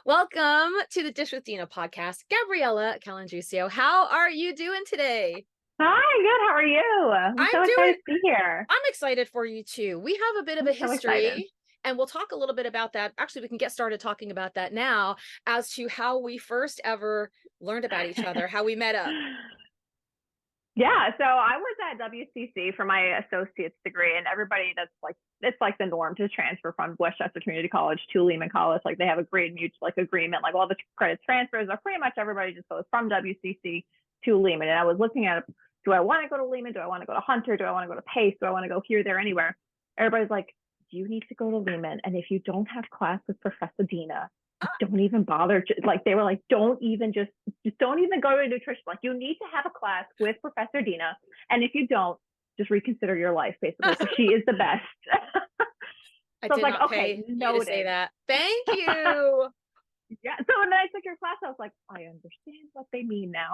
Welcome to the Dish with Dina podcast, Gabriella Calandruccio. How are you doing today? Hi, good. How are you? I'm I'm so doing, excited to be here. I'm excited for you too. We have a bit of a I'm so excited. history, and we'll talk a little bit about that. Actually, we can get started talking about that now as to how we first ever learned about each other, how we met up. Yeah, so I was at WCC for my associate's degree, and everybody that's like, it's like the norm to transfer from Westchester Community College to Lehman College. Like they have a great mutual like agreement, like all the credit transfers are pretty much everybody just goes from WCC to Lehman. And I was looking at, do I want to go to Lehman? Do I want to go to Hunter? Do I want to go to Pace? Do I want to go here, there, anywhere? Everybody's like, you need to go to Lehman. And if you don't have class with Professor Dina, don't even bother. Like they were like, don't even just don't even go to nutrition. Like you need to have a class with Professor Dina. And if you don't, just reconsider your life, basically. So she is the best. I So I was did like, not okay, pay you to say noted. that. Thank you. Yeah. So when I took your class, I was like, I understand what they mean now.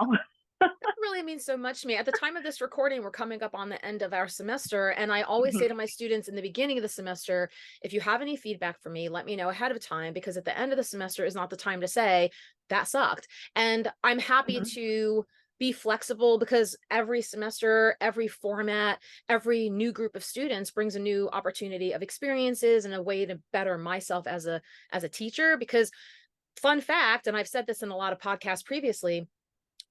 Really means so much to me. At the time of this recording, we're coming up on the end of our semester, and I always Mhm. say to my students in the beginning of the semester, if you have any feedback for me, let me know ahead of time, because at the end of the semester is not the time to say that sucked. And I'm happy Mhm. to be flexible because every semester, every format, every new group of students brings a new opportunity of experiences and a way to better myself as a teacher. Because fun fact, and I've said this in a lot of podcasts previously,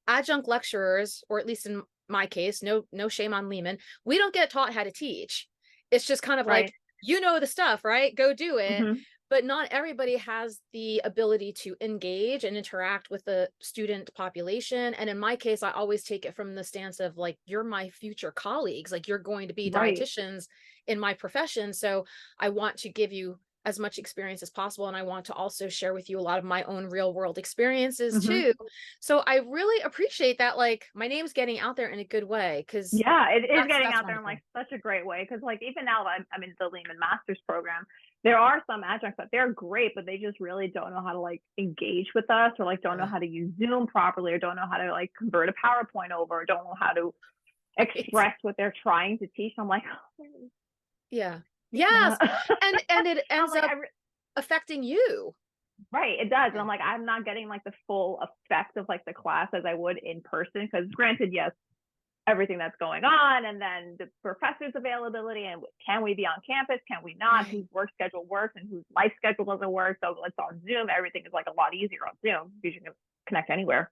adjunct lecturers, or at least in my case, no shame on Lehman, we don't get taught how to teach. It's just kind of like, Right. you know the stuff, right? Go do it. Mhm. But not everybody has the ability to engage and interact with the student population. And in my case, I always take it from the stance of like, you're my future colleagues, like you're going to be Right. dietitians in my profession. So I want to give you as much experience as possible. And I want to also share with you a lot of my own real world experiences Mhm. too. So I really appreciate that. Like my name's getting out there in a good way, because Yeah, it is getting that's out there in like wonderful. such a great way because like even now that I'm in the Lehman Master's program, there are some adjuncts that they're great, but they just really don't know how to like engage with us or like don't know Yeah. how to use Zoom properly or don't know how to like convert a PowerPoint over or don't know how to Right. express what they're trying to teach. I'm like, oh, Yeah. Dina. Yes. And it I'm ends like, up affecting you. right, it does. And Yeah. I'm like, I'm not getting like the full effect of like the class as I would in person. Because granted, yes, everything that's going on and then the professor's availability and can we be on campus, can we not, Right. whose work schedule works and whose life schedule doesn't work, so it's on Zoom. Everything is like a lot easier on Zoom because you can connect anywhere.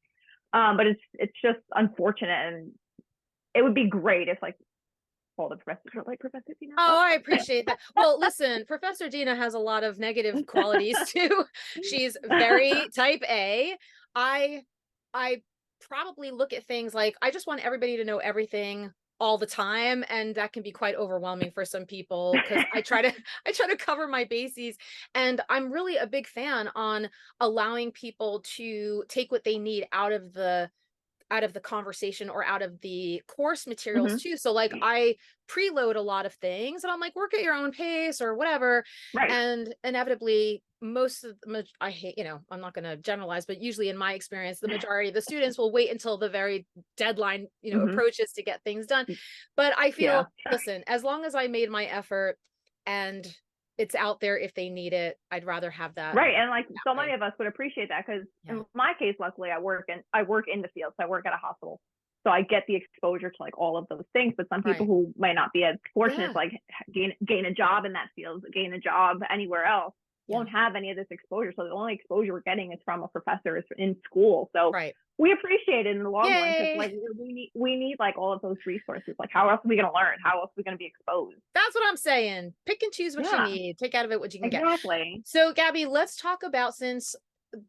But it's just unfortunate, and it would be great if like all the professors were like Professor Dina. Oh, I appreciate that. Well, listen, Professor Dina has a lot of negative qualities too. She's very type A. I I probably look at things like I just want everybody to know everything all the time, and that can be quite overwhelming for some people because I try to cover my bases, and I'm really a big fan on allowing people to take what they need out of the conversation or out of the course materials Mhm. too. So like I preload a lot of things and I'm like, work at your own pace or whatever. Right. And inevitably most of the, I hate, I'm not going to generalize, but usually in my experience, the majority of the students will wait until the very deadline, Mhm. approaches to get things done. But I Yeah. feel, listen, as long as I made my effort and it's out there if they need it, I'd rather have that Right. And like that so many way. of us would appreciate that because Yeah. in my case, luckily I work in the field. So I work at a hospital. So I get the exposure to like all of those things. But some people Right. who might not be as fortunate to Yeah. like gain a job in that field, gain a job anywhere else, Yeah. won't have any of this exposure. So the only exposure we're getting is from a professor in school. So Right. we appreciate it in the long run because like Yay. we need like all of those resources. Like how else are we gonna learn? How else are we gonna be exposed? That's what I'm saying. Pick and choose what you Yeah, need. Take out of it what you can get. exactly. So, Gabby, let's talk about, since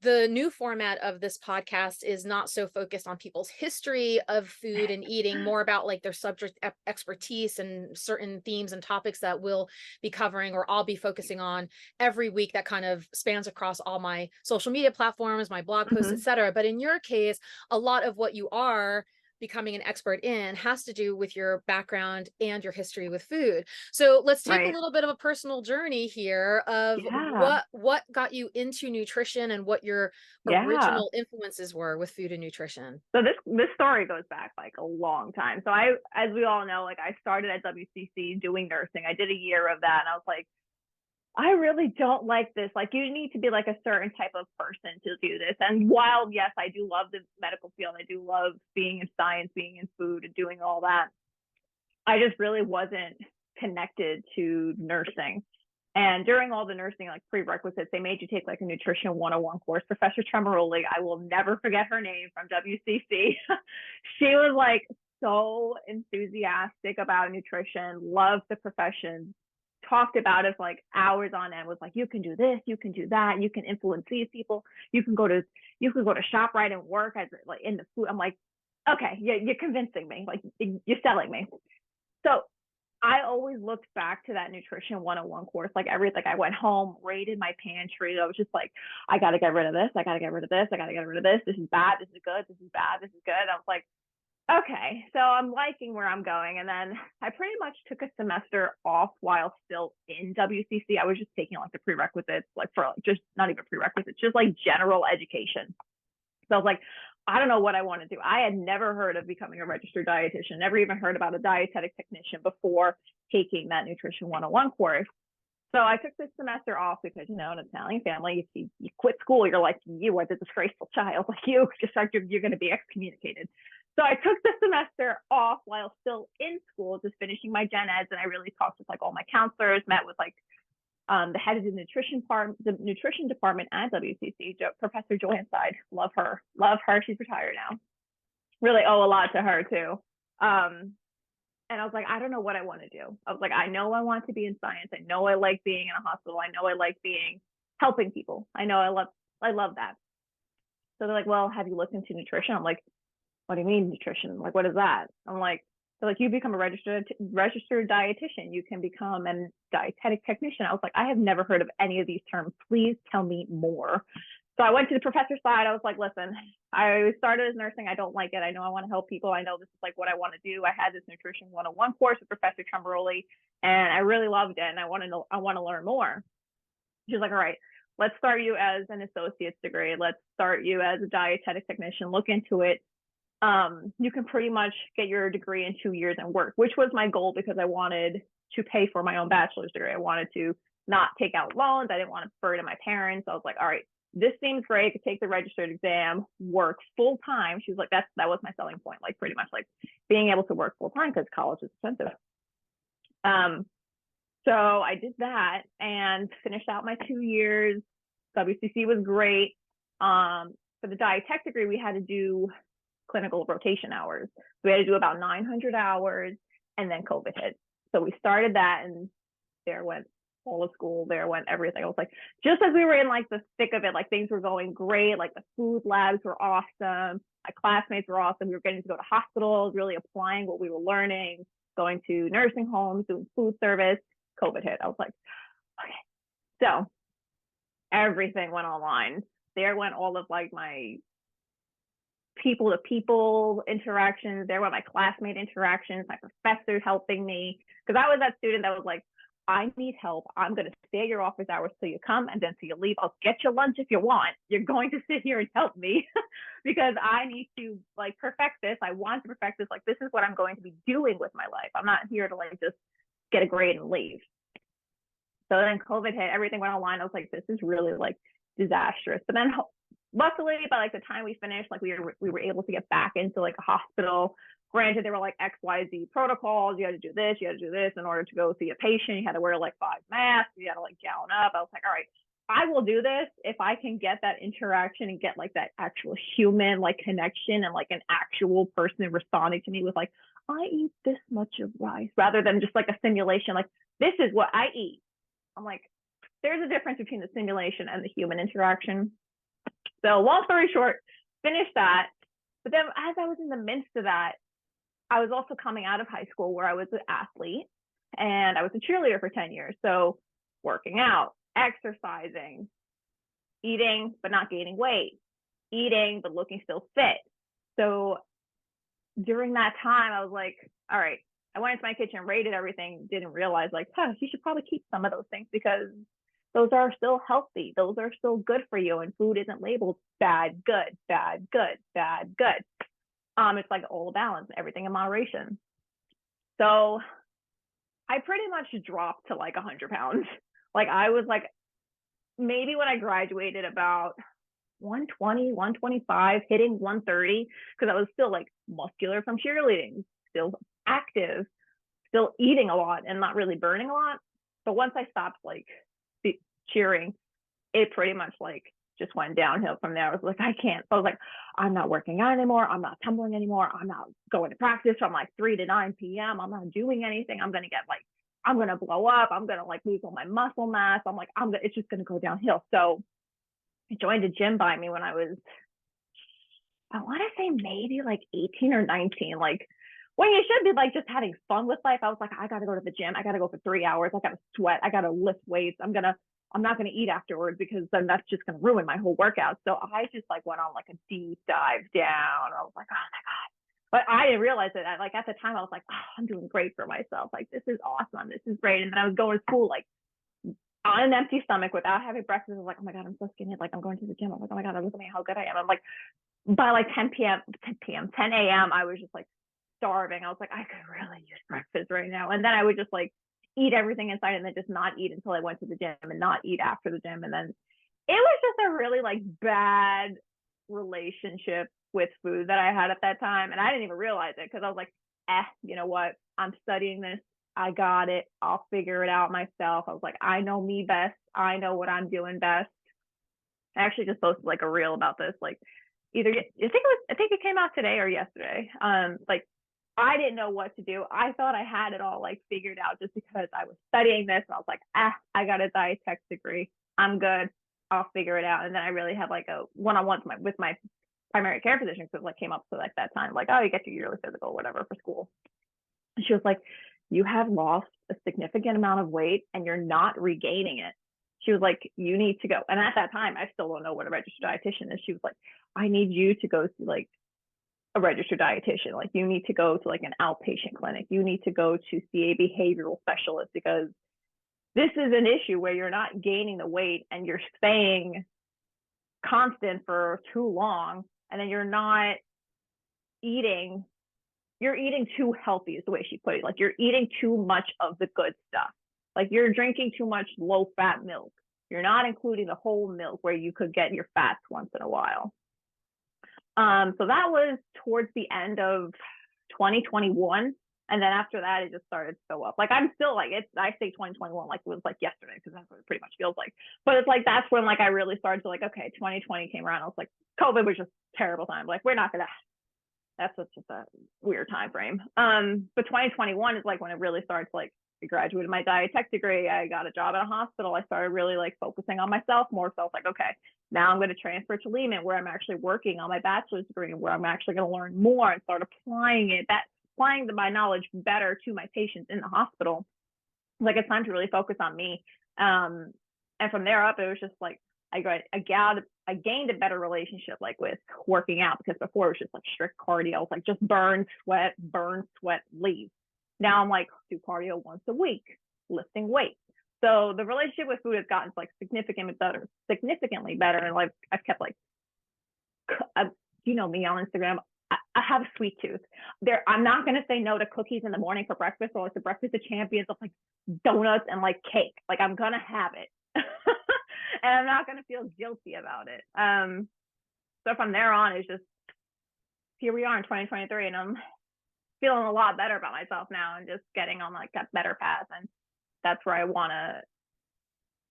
the new format of this podcast is not so focused on people's history of food and eating, more about like their subject expertise and certain themes and topics that we'll be covering or I'll be focusing on every week, that kind of spans across all my social media platforms, my blog posts, Mhm. etc. But in your case, a lot of what you are becoming an expert in has to do with your background and your history with food. So let's take a Right. little bit of a personal journey here of Yeah. what got you into nutrition and what your Yeah. original influences were with food and nutrition. So this story goes back like a long time. So as we all know, like I started at WCC doing nursing. I did a year of that, and I was like, I really don't like this. Like, you need to be like a certain type of person to do this. And while, yes, I do love the medical field, I do love being in science, being in food and doing all that, I just really wasn't connected to nursing. And during all the nursing like prerequisites, they made you take like a nutrition 101 course. Professor Tremaroli, I will never forget her name, from WCC. She was like so enthusiastic about nutrition, loved the profession, talked about it for like hours on end, was like, you can do this, you can do that, you can influence these people, you can go to ShopRite and work as like in the food. I'm like, okay, yeah, you're convincing me, like you're selling me. So I always looked back to that nutrition 101 course, like everything. I went home, raided my pantry. I was just like, I got to get rid of this. I got to get rid of this. I got to get rid of this. This is bad. This is good. This is bad. This is good. I was like, okay, so I'm liking where I'm going. And then I pretty much took a semester off while still in WCC. I was just taking like the prerequisites, like for like just not even prerequisites, just like general education. So I was like, I don't know what I want to do. I had never heard of becoming a registered dietitian, never even heard about a dietetic technician before taking that Nutrition 101 course. So I took this semester off because, you know, an Italian family, if you quit school, you're like, you are the disgraceful child, like you, just like you're going to be excommunicated. So I took the semester off while still in school, just finishing my gen eds. And I really talked with like all my counselors, met with like the head of the nutrition department at WCC, Professor Joy Inside. Love her. She's retired now. Really owe a lot to her too. And I was like, I don't know what I want to do. I was like, I know I want to be in science. I know I like being in a hospital. I know I like helping people. I know I love that. So they're like, well, have you looked into nutrition? I'm like, what do you mean nutrition? Like, what is that? I'm like, so like, you become a registered dietitian, you can become a dietetic technician. I was like, I have never heard of any of these terms. Please tell me more. So I went to the professor's side. I was like, listen, I started as nursing. I don't like it. I know I want to help people. I know this is like what I want to do. I had this Nutrition 101 course with Professor Tremaroli, and I really loved it. And I want to learn more. She's like, all right, let's start you as an associate's degree. Let's start you as a dietetic technician. Look into it. You can pretty much get your degree in 2 years and work, which was my goal because I wanted to pay for my own bachelor's degree. I wanted to not take out loans. I didn't want to burden my parents. I was like, all right, this seems great. I could take the registered exam, work full time. She was like, that was my selling point, like pretty much like being able to work full time because college is expensive. So I did that and finished out my 2 years. WCC was great. For the dietetic degree, we had to do clinical rotation hours. So we had to do about 900 hours, and then COVID hit. So we started that, and there went all of school, there went everything. I was like, just as we were in like the thick of it, like things were going great, like the food labs were awesome, my classmates were awesome, we were getting to go to hospitals, really applying what we were learning, going to nursing homes, doing food service. COVID hit. I was like, okay. So everything went online. There went all of like my people to people interactions. There were my classmate interactions, my professors helping me. Because I was that student that was like, I need help. I'm going to stay at your office hours till you come and then till you leave. I'll get you lunch if you want. You're going to sit here and help me because I need to like perfect this. I want to perfect this. Like, this is what I'm going to be doing with my life. I'm not here to like just get a grade and leave. So then COVID hit, everything went online. I was like, this is really like disastrous. But then luckily by like the time we finished, like we were able to get back into like a hospital. Granted, there were like XYZ protocols. You had to do this, you had to do this in order to go see a patient. You had to wear like 5 masks. You had to like gown up. I was like, all right, I will do this if I can get that interaction and get like that actual human like connection and like an actual person responding to me with like, I eat this much of rice, rather than just like a simulation. Like, this is what I eat. I'm like, there's a difference between the simulation and the human interaction. So long story short, finished that. But then as I was in the midst of that, I was also coming out of high school where I was an athlete and I was a cheerleader for 10 years. So working out, exercising, eating, but not gaining weight, eating, but looking still fit. So during that time, I was like, all right, I went into my kitchen, rated everything, didn't realize like, you should probably keep some of those things because those are still healthy. Those are still good for you. And food isn't labeled bad, good, bad, good, bad, good. It's like all balance, everything in moderation. So I pretty much dropped to like 100 pounds Like I was like, maybe when I graduated about 120, 125, hitting 130, because I was still like muscular from cheerleading, still active, still eating a lot and not really burning a lot. But once I stopped like cheering, it pretty much like just went downhill from there. I was like, I can't. So I was like, I'm not working out anymore. I'm not tumbling anymore. I'm not going to practice from like 3 to 9 p.m. I'm not doing anything. I'm going to get like, I'm going to blow up. I'm going to like lose all my muscle mass. I'm like, it's just going to go downhill. So I joined a gym by me when I was, I want to say maybe like 18 or 19, like when you should be like just having fun with life. I was like, I got to go to the gym. I got to go for 3 hours. I got to sweat. I got to lift weights. I'm not going to eat afterwards because then that's just going to ruin my whole workout. So I just like went on like a deep dive down. I was like, oh my God. But I didn't realize it. Like at the time I was like, oh, I'm doing great for myself. Like, this is awesome. This is great. And then I was going to school like on an empty stomach without having breakfast. I was like, oh my God, I'm so skinny. Like I'm going to the gym. I'm like, oh my God, look at me, how good I am. I'm like, by like 10 a.m., I was just like starving. I was like, I could really use breakfast right now. And then I would just like eat everything inside and then just not eat until I went to the gym and not eat after the gym. And then it was just a really like bad relationship with food that I had at that time. And I didn't even realize it because I was like, you know what? I'm studying this. I got it. I'll figure it out myself. I was like, I know me best. I know what I'm doing best. I actually just posted like a reel about this. Like I think it came out today or yesterday. Like I didn't know what to do. I thought I had it all like figured out just because I was studying this. And I was like, I got a Dietetic degree. I'm good. I'll figure it out. And then I really had like a one-on-one with my primary care physician because like came up to like that time, like, oh, you get your yearly physical, whatever, for school. And she was like, you have lost a significant amount of weight and you're not regaining it. She was like, you need to go. And at that time, I still don't know what a registered dietitian is. She was like, I need you to go to like a registered dietitian. Like you need to go to like an outpatient clinic. You need to go to see a behavioral specialist because this is an issue where you're not gaining the weight and you're staying constant for too long. And then you're not eating, you're eating too healthy is the way she put it. Like you're eating too much of the good stuff. Like you're drinking too much low fat milk. You're not including the whole milk where you could get your fats once in a while. So that was towards the end of 2021. And then after that, it just started to go up. Like I'm still like, I say 2021 like it was like yesterday because that's what it pretty much feels like. But it's like, that's when like I really started to like, okay, 2020 came around. I was like, COVID was just a terrible time. Like we're not gonna, that's just a weird time frame. But 2021 is like when it really started to like, I graduated my dietetic degree. I got a job at a hospital. I started really like focusing on myself more. So I was like, okay, now I'm going to transfer to Lehman where I'm actually working on my bachelor's degree and where I'm actually going to learn more and start applying my knowledge better to my patients in the hospital. Like it's time to really focus on me. And from there up, it was just like, I gained a better relationship like with working out because before it was just like strict cardio. It was like just burn, sweat, leave. Now I'm like, do cardio once a week, lifting weights. So the relationship with food has gotten like significantly better. And like I've kept like, you know me on Instagram, I have a sweet tooth. I'm not gonna say no to cookies in the morning for breakfast or like the breakfast of champions of like donuts and like cake. Like I'm gonna have it, and I'm not gonna feel guilty about it. So from there on, it's just here we are in 2023, and I'm feeling a lot better about myself now and just getting on like that better path. And that's where I want to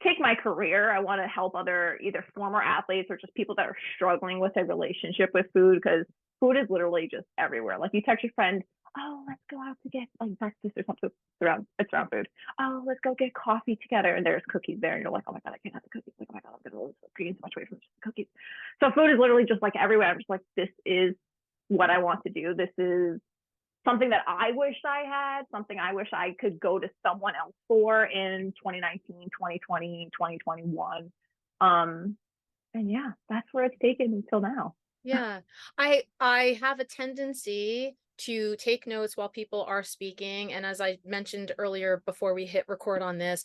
take my career. I want to help other either former athletes or just people that are struggling with a relationship with food, because food is literally just everywhere. Like you text your friend, oh, let's go out to get like breakfast or something. It's around food. Oh, let's go get coffee together. And there's cookies there. And you're like, oh my God, I can't have the cookies. Like, oh my God, I'm going to gain so much weight from just the cookies. So food is literally just like everywhere. I'm just like, this is what I want to do. This is something that I wish I had, something I wish I could go to someone else for in 2019, 2020, 2021. And yeah, that's where it's taken until now. Yeah. I have a tendency to take notes while people are speaking. And as I mentioned earlier, before we hit record on this,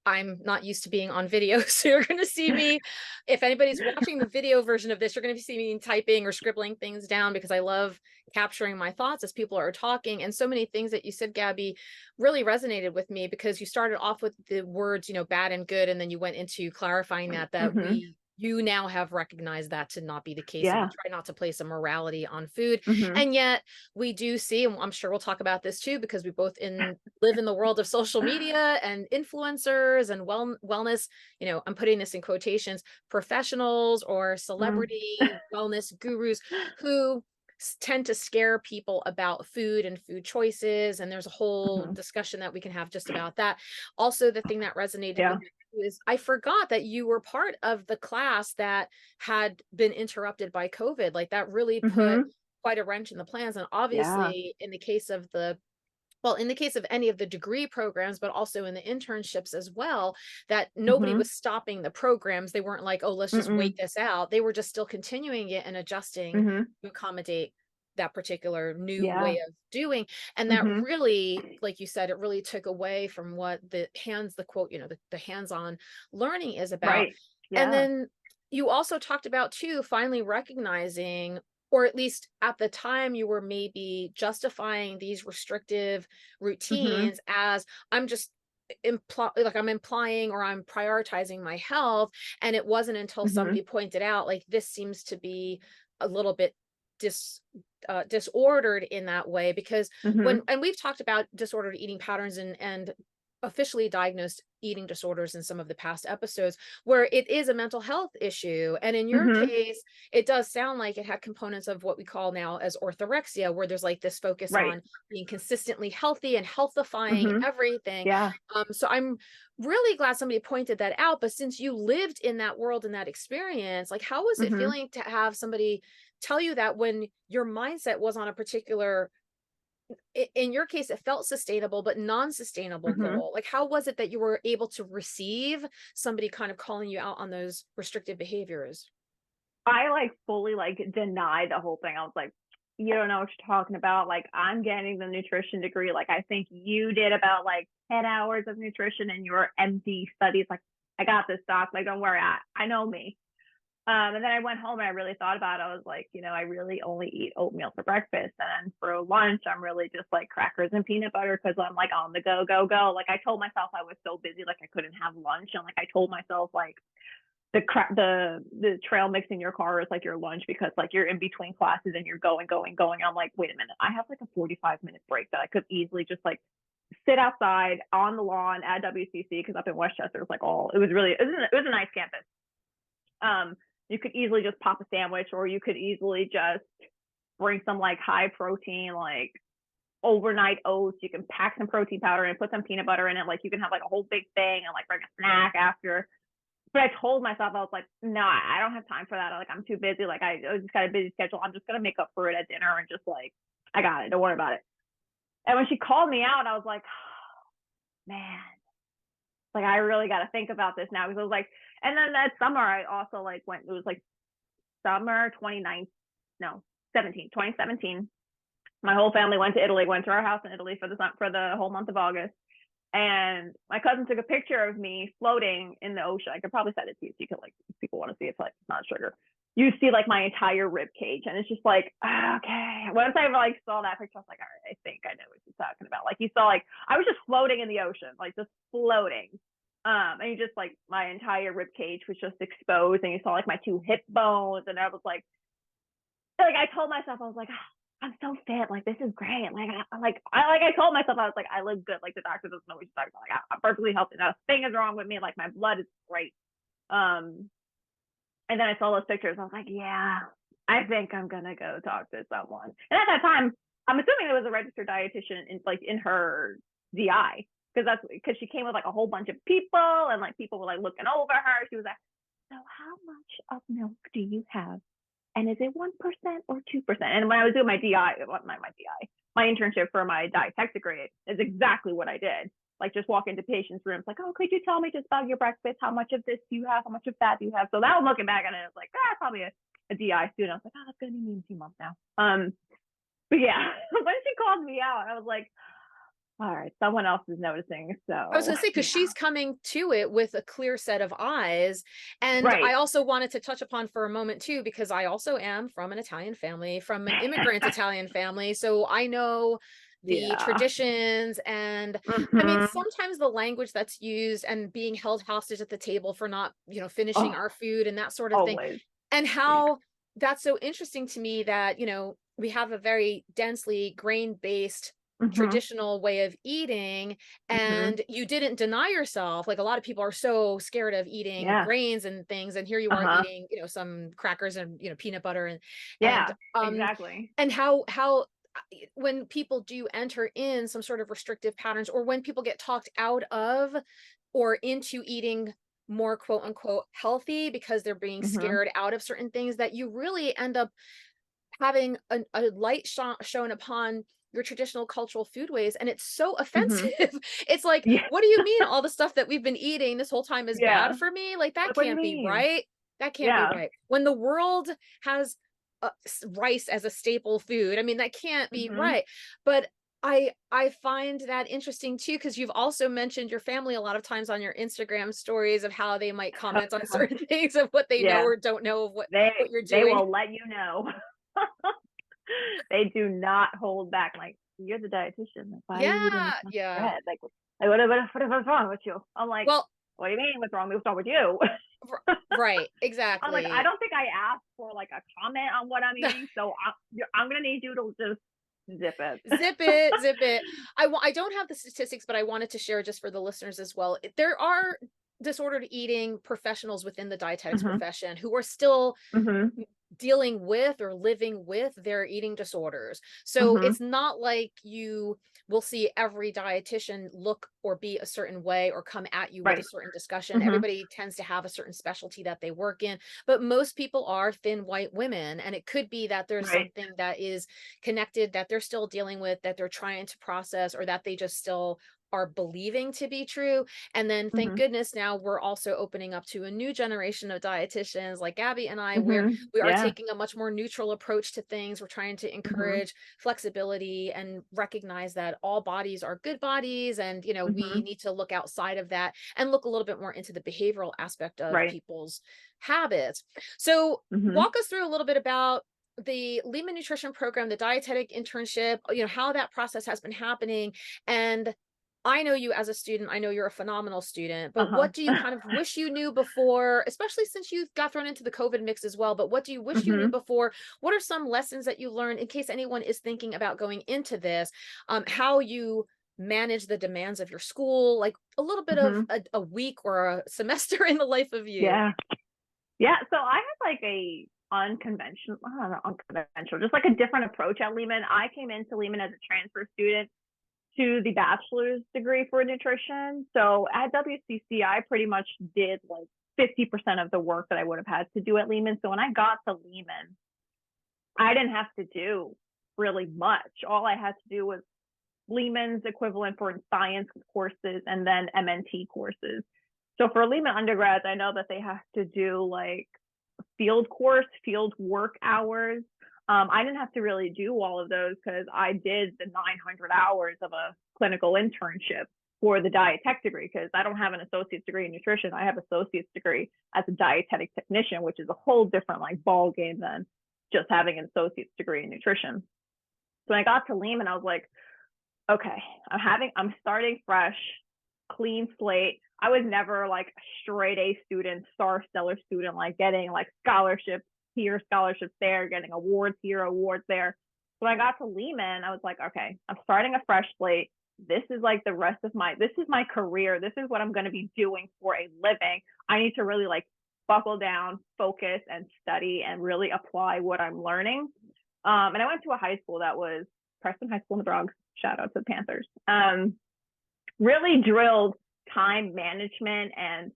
I'm not used to being on video. So you're going to see me, if anybody's watching the video version of this, you're going to see me typing or scribbling things down because I love capturing my thoughts as people are talking. And so many things that you said, Gabby, really resonated with me because you started off with the words, you know, bad and good. And then you went into clarifying that you now have recognized that to not be the case. And Yeah. you try not to place a morality on food. Mm-hmm. And yet we do see, and I'm sure we'll talk about this too, because we both live in the world of social media and influencers and wellness, you know, I'm putting this in quotations, professionals or celebrity wellness gurus who tend to scare people about food and food choices. And there's a whole discussion that we can have just about that. Also, the thing that resonated with me is I forgot that you were part of the class that had been interrupted by COVID. Like that really put quite a wrench in the plans. And obviously in the case of in the case of any of the degree programs, but also in the internships as well, that nobody was stopping the programs. They weren't like, oh, let's just wait this out. They were just still continuing it and adjusting to accommodate that particular new way of doing. And that really, like you said, it really took away from what the quote, you know, the hands-on learning is about. Right. Yeah. And then you also talked about too, finally recognizing, or at least at the time you were maybe justifying these restrictive routines as I'm just I'm implying or I'm prioritizing my health. And it wasn't until somebody pointed out, like, this seems to be a little bit disordered in that way, because and we've talked about disordered eating patterns and officially diagnosed eating disorders in some of the past episodes, where it is a mental health issue. And in your case, it does sound like it had components of what we call now as orthorexia, where there's like this focus on being consistently healthy and healthifying everything. So I'm really glad somebody pointed that out. But since you lived in that world and that experience, like, how was it feeling to have somebody tell you that when your mindset was on a particular, in your case, it felt sustainable, but non-sustainable goal? Like, how was it that you were able to receive somebody kind of calling you out on those restrictive behaviors? I like fully like denied the whole thing. I was like, you don't know what you're talking about. Like, I'm getting the nutrition degree. Like, I think you did about like 10 hours of nutrition in your MD studies. Like, I got this, doc. Like, don't worry. I know me. And then I went home and I really thought about it. I was like, you know, I really only eat oatmeal for breakfast. And for lunch, I'm really just like crackers and peanut butter because I'm like on the go. Like, I told myself I was so busy, like I couldn't have lunch. And like, I told myself like the trail mix in your car is like your lunch because like you're in between classes and you're going. I'm like, wait a minute, I have like a 45-minute break that I could easily just like sit outside on the lawn at WCC, because up in Westchester, it was a nice campus. You could easily just pop a sandwich, or you could easily just bring some like high protein, like overnight oats. You can pack some protein powder and put some peanut butter in it. Like, you can have like a whole big thing and like bring a snack after. But I told myself, I was like, no, I don't have time for that. Like, I'm too busy. Like, I just got a busy schedule. I'm just going to make up for it at dinner and just like, I got it. Don't worry about it. And when she called me out, I was like, oh, man, like, I really got to think about this now. Because I was like, and then that summer, I also like went, it was like summer 2017. My whole family went to Italy, went to our house in Italy for the whole month of August. And my cousin took a picture of me floating in the ocean. I could probably send it to you so you could, like, if people want to see it, it's like, it's not sugar. You see like my entire rib cage, and it's just like, okay. Once I like saw that picture, I was like, all right, I think I know what you're talking about. Like, you saw, like, I was just floating in the ocean, like just floating. And you just like, my entire rib cage was just exposed, and you saw like my 2 hip bones, and I was like I told myself, I was like, oh, I'm so fit, like, this is great. I told myself, I was like, I look good. Like, the doctor doesn't know what you're talking about. Like, I'm perfectly healthy. Nothing is wrong with me. Like, my blood is great. And then I saw those pictures. I was like, yeah, I think I'm gonna go talk to someone. And at that time, I'm assuming there was a registered dietitian in her DI, because she came with like a whole bunch of people, and like people were like looking over her. She was like, so how much of milk do you have? And is it 1% or 2%? And when I was doing my my internship for my dietetic degree, is exactly what I did. Like, just walk into patients' rooms, like, oh, could you tell me just about your breakfast? How much of this do you have? How much of that do you have? So that was looking back on it, I was like, probably a DI student. I was like, oh, that's gonna be me in 2 months now. But yeah, when she called me out, I was like, all right, someone else is noticing. I was So gonna say, because she's coming to it with a clear set of eyes. And I right. also wanted to touch upon for a moment too, because I also am from an Italian family, from an immigrant Italian family. So I know the Yeah. traditions and I mean, Hmm. sometimes the language that's used and being held hostage at the table for not, finishing Oh, our food and that sort of thing. always. And Yeah. how that's so interesting to me that, we have a very densely grain-based Hmm. traditional way of eating, Hmm. and you didn't deny yourself. Like a lot of people are so scared of eating Yeah. grains and things, and here you are Uh-huh. eating, some crackers and peanut butter and Yeah, um exactly. and how when people do enter in some sort of restrictive patterns, or when people get talked out of or into eating more quote unquote healthy because they're being Hmm. scared out of certain things, that you really end up having a light shown upon your traditional cultural foodways, and it's so offensive. Hmm. It's like, Yeah. what do you mean all the stuff that we've been eating this whole time is Yeah. bad for me? Like, that Like, what do you can't be mean? right. That can't be Yeah. right. When the world has rice as a staple food, I mean, that can't be Hmm. right. But I find that interesting too, because you've also mentioned your family a lot of times on your Instagram stories of how they might Oh comment on gosh. certain things of what they know Yeah. or don't know of They what you're they doing. will let you know. They do not hold back. Like, you're the dietitian. Like, why are you eating this Yeah, much yeah. bread? Like what's wrong with you? I'm like, Well, what do you mean? What's wrong with you? right, I'm like, I exactly. don't think I asked for like a comment on what I'm eating, so I'm gonna need you to just zip it. Zip it, zip it. I don't have the statistics, but I wanted to share just for the listeners as well. There are disordered eating professionals within the dietetics Hmm. profession who are still Hmm. dealing with or living with their eating disorders. So Hmm. it's not like you will see every dietitian look or be a certain way or come at you with a Right. certain discussion. Hmm. Everybody tends to have a certain specialty that they work in, but most people are thin white women. And it could be that there's Right. something that is connected that they're still dealing with, that they're trying to process, or that they just still are believing to be true. And then thank Hmm. goodness now we're also opening up to a new generation of dietitians like Gabby and I, where Hmm. we are Yeah. taking a much more neutral approach to things. We're trying to Hmm. encourage flexibility and recognize that all bodies are good bodies. And, we Hmm. need to look outside of that and look a little bit more into the behavioral aspect of Right. people's habits. So Hmm. walk us through a little bit about the Lehman Nutrition Program, the dietetic internship, how that process has been happening. And I know you as a student. I know you're a phenomenal student, but Uh-huh. what do you kind of wish you knew before, especially since you got thrown into the COVID mix as well? But what do you wish you knew Hmm. before? What are some lessons that you learned in case anyone is thinking about going into this? How you manage the demands of your school, like a little bit of Hmm. a week or a semester in the life of you. Yeah. Yeah. So I had like a unconventional, I don't know, unconventional, just like a different approach at Lehman. I came into Lehman as a transfer student to the bachelor's degree for nutrition. So at WCC, I pretty much did like 50% of the work that I would have had to do at Lehman. So when I got to Lehman, I didn't have to do really much. All I had to do was Lehman's equivalent for science courses and then MNT courses. So for Lehman undergrads, I know that they have to do like field course, field work hours. I didn't have to really do all of those because I did the 900 hours of a clinical internship for the diet tech degree, because I don't have an associate's degree in nutrition. I have associate's degree as a dietetic technician, which is a whole different like ball game than just having an associate's degree in nutrition. So when I got to Lehman, I was like, okay, I'm starting fresh, clean slate. I was never like a straight A student, star stellar student, like getting like scholarships here, scholarships there, getting awards here, awards there. So when I got to Lehman, I was like, okay, I'm starting a fresh slate. This is like this is my career. This is what I'm going to be doing for a living. I need to really like buckle down, focus, and study and really apply what I'm learning. And I went to a high school that was Preston High School in the Bronx. Shout out to the Panthers. Really drilled time management and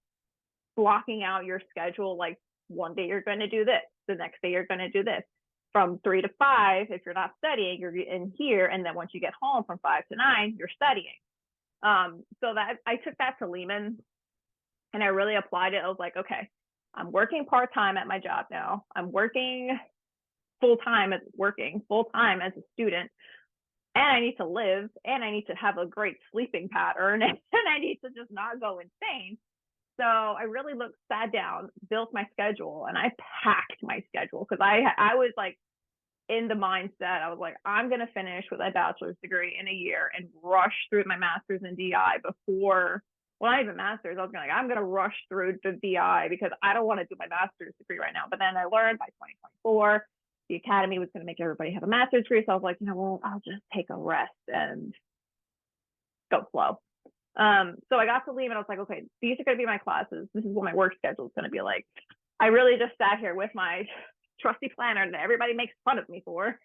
blocking out your schedule. Like, one day you're going to do this, the next day you're going to do this. From 3 to 5, if you're not studying, you're in here. And then once you get home from 5 to 9, you're studying. So that I took that to Lehman and I really applied it. I was like, okay, I'm working part-time at my job now. I'm working full-time as a student. and I need to live, and I need to have a great sleeping pattern, and I need to just not go insane. So I really sat down, built my schedule, and I packed my schedule because I was like in the mindset, I was like, I'm going to finish with my bachelor's degree in a year and rush through my master's in DI before, well, not even master's. I was like, I'm going to rush through the DI because I don't want to do my master's degree right now. But then I learned by 2024, the academy was going to make everybody have a master's degree. So I was like, you know, well, I'll just take a rest and go slow. So I got to leave and I was like, okay, these are going to be my classes. This is what my work schedule is going to be like. I really just sat here with my trusty planner that everybody makes fun of me for.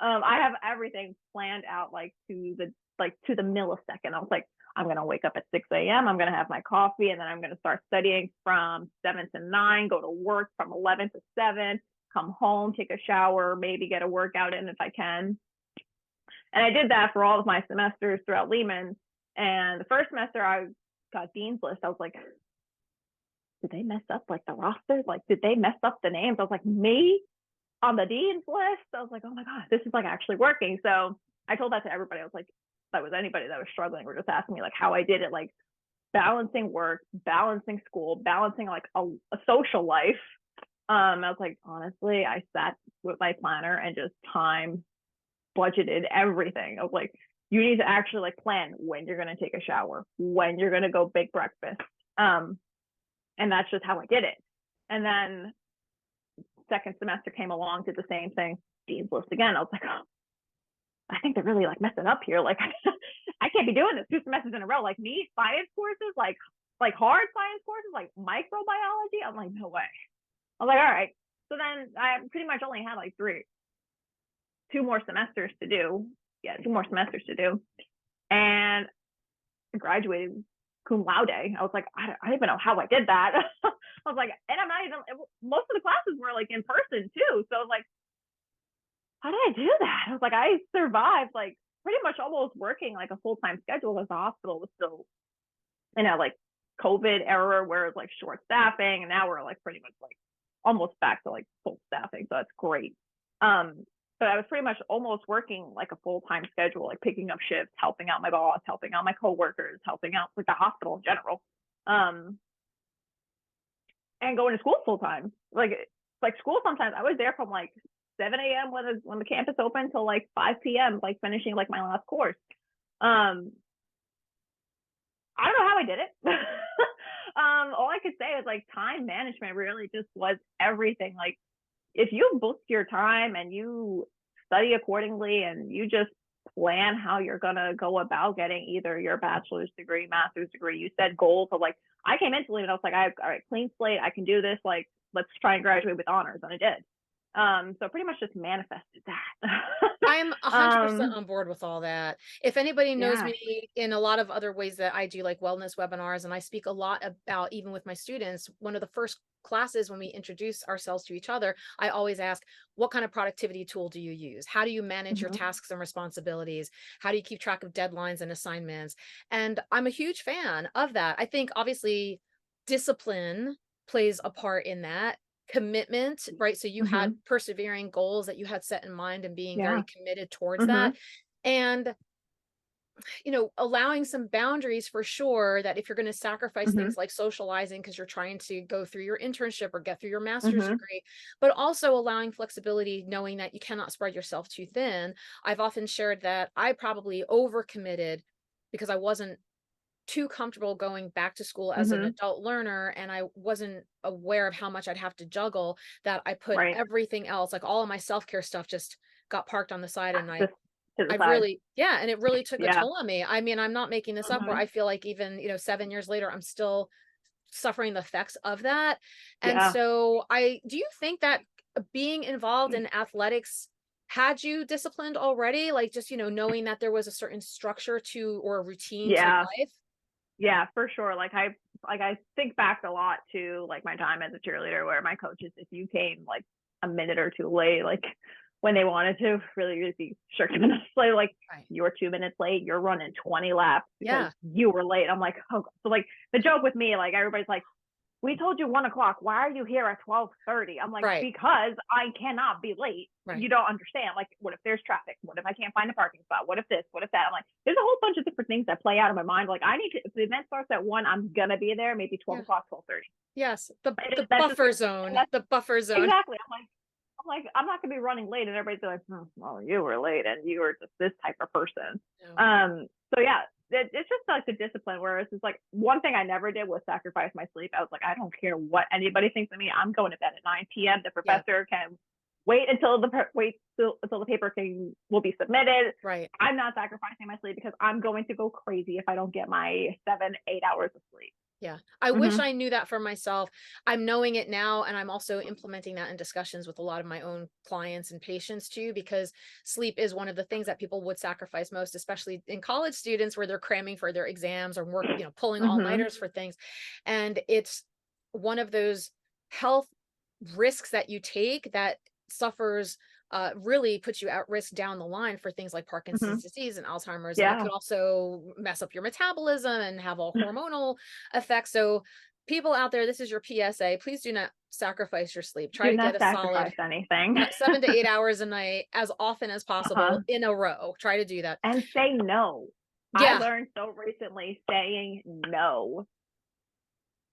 I have everything planned out like to the millisecond. I was like, I'm going to wake up at 6 a.m. I'm going to have my coffee, and then I'm going to start studying from 7 to 9, go to work from 11 to 7, come home, take a shower, maybe get a workout in if I can. And I did that for all of my semesters throughout Lehman. And the first semester I got Dean's List. I was like, did they mess up like the roster? Like, did they mess up the names? I was like, me on the Dean's List? I was like, oh my God, this is like actually working. So I told that to everybody. I was like, that was anybody that was struggling or just asking me like how I did it, like balancing work, balancing school, balancing like a social life. I was like, honestly, I sat with my planner and just time budgeted everything. I was like, you need to actually like plan when you're going to take a shower, when you're going to go bake breakfast. And that's just how I did it. And then second semester came along, did the same thing, Dean's List again. I was like, oh, I think they're really like messing up here. Like, I can't be doing this 2 semesters in a row. Like me, science courses, like hard science courses, like microbiology. I'm like, no way. I was like, all right. So then I pretty much only had like 2 more semesters to do. Yeah, 2 more semesters to do. And I graduated cum laude. I was like, I don't even know how I did that. I was like, and I'm not even, most of the classes were like in person too. So I was like, how did I do that? I was like, I survived like pretty much almost working like a full-time schedule because the hospital was still in a like COVID era where it's like short staffing. And now we're like pretty much like almost back to like full staffing. So that's great. But I was pretty much almost working like a full-time schedule, like picking up shifts, helping out my boss, helping out my coworkers, helping out like the hospital in general, and going to school full-time. Like school sometimes I was there from like 7 a.m. when the campus opened till like 5 p.m. like finishing like my last course. I don't know how I did it. All I could say is like time management really just was everything. Like if you book your time and you study accordingly and you just plan how you're going to go about getting either your bachelor's degree, master's degree, you set goals of like, I came into it and I was like, all right, clean slate. I can do this. Like, let's try and graduate with honors. And I did. So pretty much just manifested that. I'm 100% on board with all that. If anybody knows Yeah. me in a lot of other ways that I do like wellness webinars, and I speak a lot about, even with my students, one of the first classes when we introduce ourselves to each other, I always ask, what kind of productivity tool do you use? How do you manage your tasks and responsibilities? How do you keep track of deadlines and assignments? And I'm a huge fan of that. I think obviously discipline plays a part in that. Commitment, right? So you had persevering goals that you had set in mind and being very committed towards that. And, you know, allowing some boundaries for sure, that if you're going to sacrifice things like socializing because you're trying to go through your internship or get through your master's degree, but also allowing flexibility, knowing that you cannot spread yourself too thin. I've often shared that I probably overcommitted because I wasn't too comfortable going back to school as an adult learner, and I wasn't aware of how much I'd have to juggle, that I put everything else, like all of my self-care stuff, just got parked on the side. And I really, and it really took a toll on me. I mean, I'm not making this up, where I feel like even, you know, 7 years later, I'm still suffering the effects of that. And so do you think that being involved in athletics had you disciplined already? Like just, you know, knowing that there was a certain structure to, or a routine to life? Yeah, for sure. Like I think back a lot to like my time as a cheerleader, where my coaches, if you came like a minute or two late, like when they wanted to, really be shirking us, like you're 2 minutes late, you're running 20 laps because you were late. I'm like, oh, so like the joke with me, like everybody's like, we told you 1:00. Why are you here at 12:30? I'm like, Right. because I cannot be late. Right. You don't understand. Like, what if there's traffic? What if I can't find a parking spot? What if this? What if that? I'm like, there's a whole bunch of different things that play out in my mind. Like, I need to, if the event starts at 1, I'm gonna be there maybe 12:00, 12:30. Yes. The That's buffer just, zone. that's The buffer zone. exactly. I'm not gonna be running late, and everybody's like, well, you were late, and you were just this type of person. No. So yeah, it's just like the discipline. Whereas it's like one thing I never did was sacrifice my sleep. I was like, I don't care what anybody thinks of me. I'm going to bed at 9 p.m. The professor can wait until the paper will be submitted. Right. I'm not sacrificing my sleep because I'm going to go crazy if I don't get my 7-8 hours of sleep. Yeah. I wish I knew that for myself. I'm knowing it now. And I'm also implementing that in discussions with a lot of my own clients and patients too, because sleep is one of the things that people would sacrifice most, especially in college students where they're cramming for their exams or work, pulling all-nighters for things. And it's one of those health risks that you take that suffers really puts you at risk down the line for things like Parkinson's disease and Alzheimer's. And it could also mess up your metabolism and have all hormonal effects. So people out there, this is your PSA. Please do not sacrifice your sleep. Try to get a solid anything. 7 to 8 hours a night as often as possible in a row. Try to do that. And say no. Yeah. I learned so recently saying no.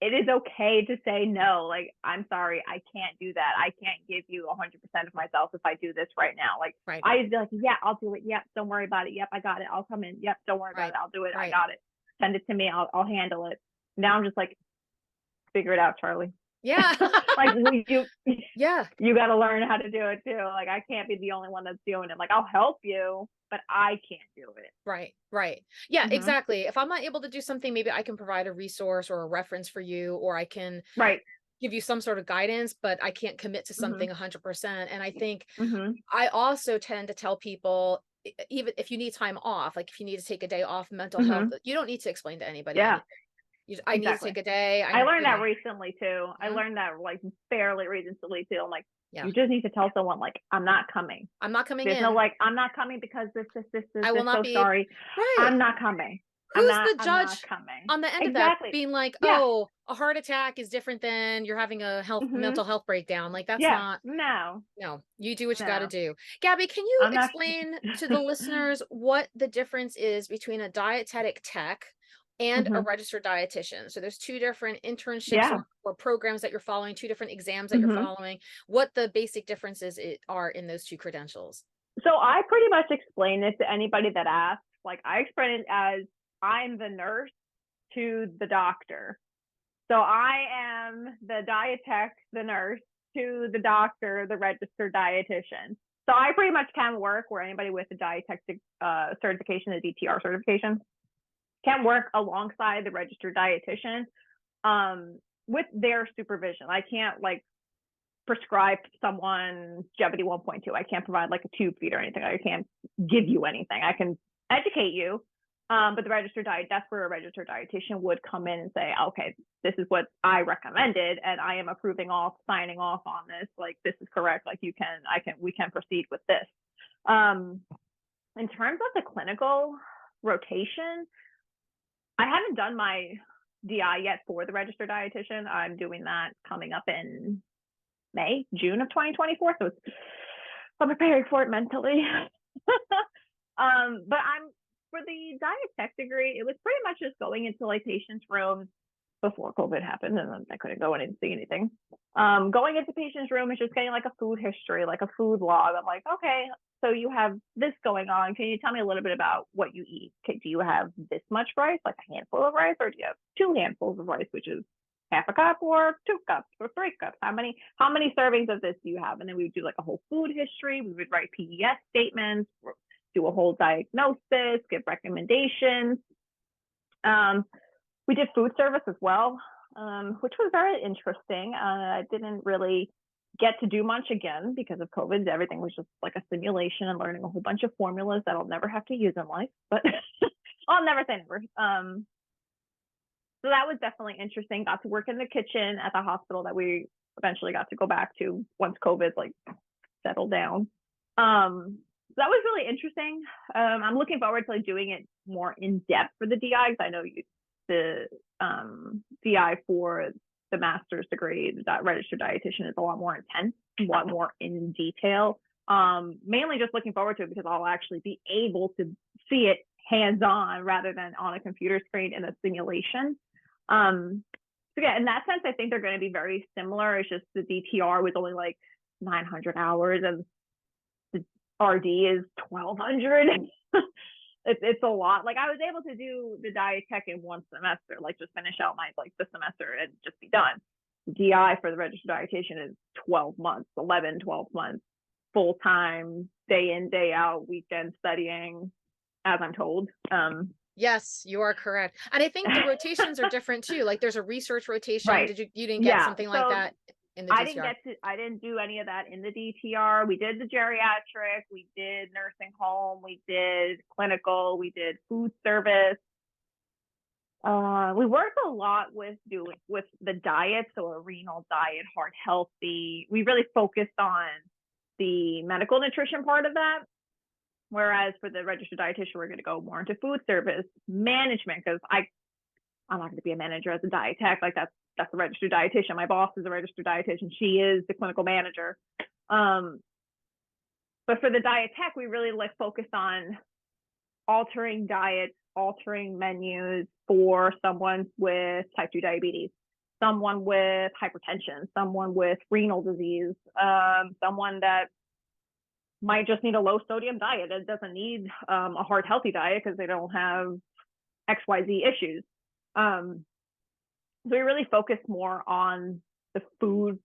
It is okay to say no. Like, I'm sorry, I can't do that. I can't give you 100% of myself if I do this right now. Like, I used to be like, yeah, I'll do it. Yep, don't worry about it. Yep, I got it. I'll come in. Yep, don't worry about it. I'll do it. I got it. Send it to me. I'll handle it. Now I'm just like, figure it out, Charlie. Yeah. Like, you got to learn how to do it too. Like, I can't be the only one that's doing it. Like, I'll help you, but I can't do it. Right. Yeah, exactly. If I'm not able to do something, maybe I can provide a resource or a reference for you, or I can give you some sort of guidance, but I can't commit to something 100%. And I think I also tend to tell people, even if you need time off, like if you need to take a day off, mental health, you don't need to explain to anybody. Yeah. I need to take a day. I learned that recently too. I learned that like fairly recently too. I'm like, you just need to tell someone like, I'm not coming. I'm not coming There's in. no like, I'm not coming because this. I will not be sorry. I'm not coming. Who's the judge on the end of that being like, oh, a heart attack is different than you're having a mental health breakdown? Like that's not, no, you do what you got to do. Gabby, can you explain to the listeners what the difference is between a dietetic tech and a registered dietitian? So there's two different internships or programs that you're following, two different exams that you're following, what the basic differences are in those two credentials. So I pretty much explain this to anybody that asks. Like, I explain it as I'm the nurse to the doctor. So I am the dietetic, the nurse, to the doctor, the registered dietitian. So I pretty much can work where anybody with a dietetic certification, a DTR certification, can work alongside the registered dietitian with their supervision. I can't like prescribe someone Longevity 1.2. I can't provide like a tube feed or anything. I can't give you anything. I can educate you. But the registered that's where a registered dietitian would come in and say, okay, this is what I recommended, and I am signing off on this. Like, this is correct. Like, we can proceed with this. In terms of the clinical rotation, I haven't done my DI yet for the registered dietitian. I'm doing that coming up in June of 2024. So I'm preparing for it mentally. But for the diet degree, it was pretty much just going into like patients' rooms before COVID happened, and then I couldn't go in and see anything. Going into patients' room is just getting like a food history, like a food log. I'm like, okay, so you have this going on. Can you tell me a little bit about what you eat? Okay, do you have this much rice, like a handful of rice, or do you have 2 handfuls of rice, which is half a cup or 2 cups or 3 cups? How many servings of this do you have? And then we would do like a whole food history. We would write PES statements, do a whole diagnosis, give recommendations. We did food service as well, which was very interesting. I didn't really get to do much again because of COVID. Everything was just like a simulation and learning a whole bunch of formulas that I'll never have to use in life, but I'll never say never. So that was definitely interesting. Got to work in the kitchen at the hospital that we eventually got to go back to once COVID like settled down. That was really interesting. I'm looking forward to like doing it more in depth for the DI, because I know the DI for the master's degree, the registered dietitian, is a lot more intense, a lot more in detail. Mainly just looking forward to it because I'll actually be able to see it hands-on rather than on a computer screen in a simulation. So yeah, in that sense, I think they're going to be very similar. It's just the DTR was only like 900 hours and the RD is 1,200. It's a lot. Like I was able to do the diet tech in one semester, like just finish out my the semester and just be done. DI for the registered dietitian is 12 months, 12 months, full time, day in, day out, weekend studying, as I'm told. Yes, you are correct. And I think the rotations are different too. Like there's a research rotation. Right. You didn't get something like that in the DTR? I didn't do any of that in the DTR. We did the geriatric, we did nursing home, we did clinical, we did food service. We worked a lot with the diet, so a renal diet, heart healthy. We really focused on the medical nutrition part of that. Whereas for the registered dietitian, we're going to go more into food service management because I'm not going to be a manager as a diet tech. Like that's a registered dietitian. My boss is a registered dietitian. She is the clinical manager. But for the diet tech, we really focused on altering diets, altering menus for someone with type 2 diabetes, someone with hypertension, someone with renal disease, someone that might just need a low sodium diet. It doesn't need a heart healthy diet because they don't have XYZ issues. So we really focus more on the food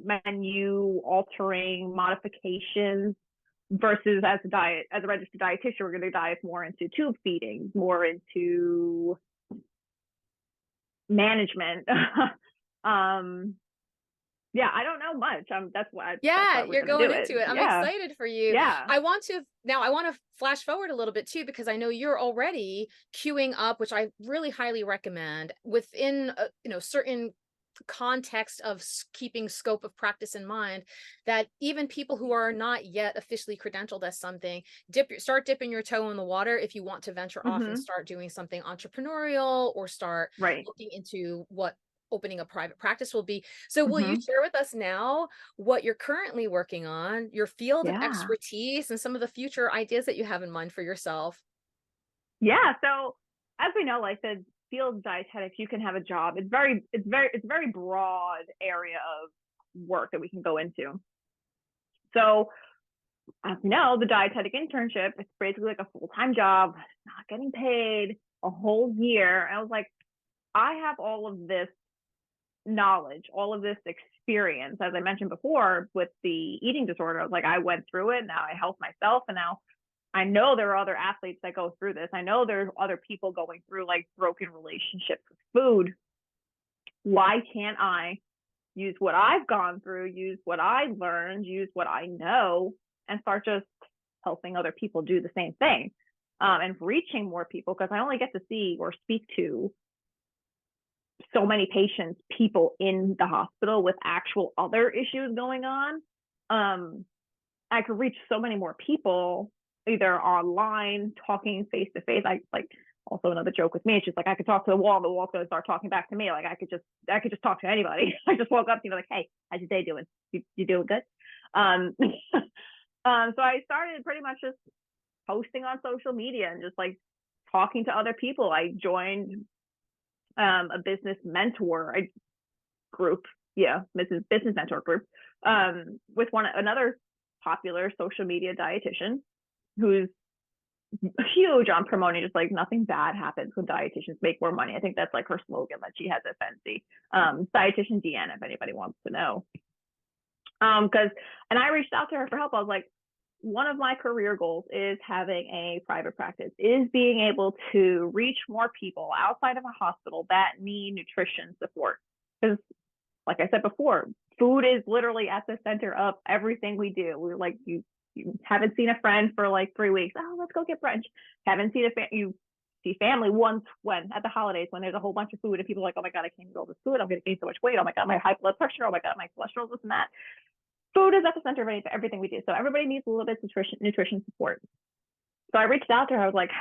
menu altering modifications versus as a registered dietitian, we're going to dive more into tube feeding, more into management. Yeah, I don't know much. That's why. You're going into it. I'm excited for you. Yeah. I want to flash forward a little bit too, because I know you're already queuing up, which I really highly recommend within certain context of keeping scope of practice in mind, that even people who are not yet officially credentialed as something, start dipping your toe in the water if you want to venture off and start doing something entrepreneurial or start looking into what opening a private practice will be. So will you share with us now what you're currently working on, your field of expertise, and some of the future ideas that you have in mind for yourself? Yeah. So as we know, like the field of dietetics, you can have a job. It's very broad area of work that we can go into. So as we know, the dietetic internship, it's basically like a full-time job, not getting paid a whole year. And I was like, I have all of this knowledge, all of this experience, as I mentioned before, with the eating disorder. I was like, I went through it. Now I help myself. And now I know there are other athletes that go through this. I know there's other people going through like broken relationships with food. Why can't I use what I've gone through, use what I learned, use what I know, and start just helping other people do the same thing, and reaching more people? Because I only get to see or speak to so many patients, people in the hospital with actual other issues going on. I could reach so many more people either online, talking face to face. I like also another joke with me. It's just like I could talk to the wall and the wall's gonna start talking back to me. Like I could just talk to anybody. I just woke up, like, hey, how's your day doing? You doing good? So I started pretty much just posting on social media and just like talking to other people. I joined a business mentor group, business mentor group, with another popular social media dietitian who's huge on promoting just like nothing bad happens when dietitians make more money. I think that's like her slogan that she has at Bestie. Dietitian Deanna, if anybody wants to know. And I reached out to her for help. I was like, one of my career goals is having a private practice, is being able to reach more people outside of a hospital that need nutrition support. Because like I said before, food is literally at the center of everything we do. We're like, you haven't seen a friend for like 3 weeks. Oh, let's go get brunch. Haven't seen you see family once when at the holidays when there's a whole bunch of food and people are like, oh my God, I can't eat all this food. I'm going to gain so much weight. Oh my God, my high blood pressure. Oh my God, my cholesterol, this and that. Food is at the center of everything we do. So everybody needs a little bit of nutrition support. So I reached out to her. I was like,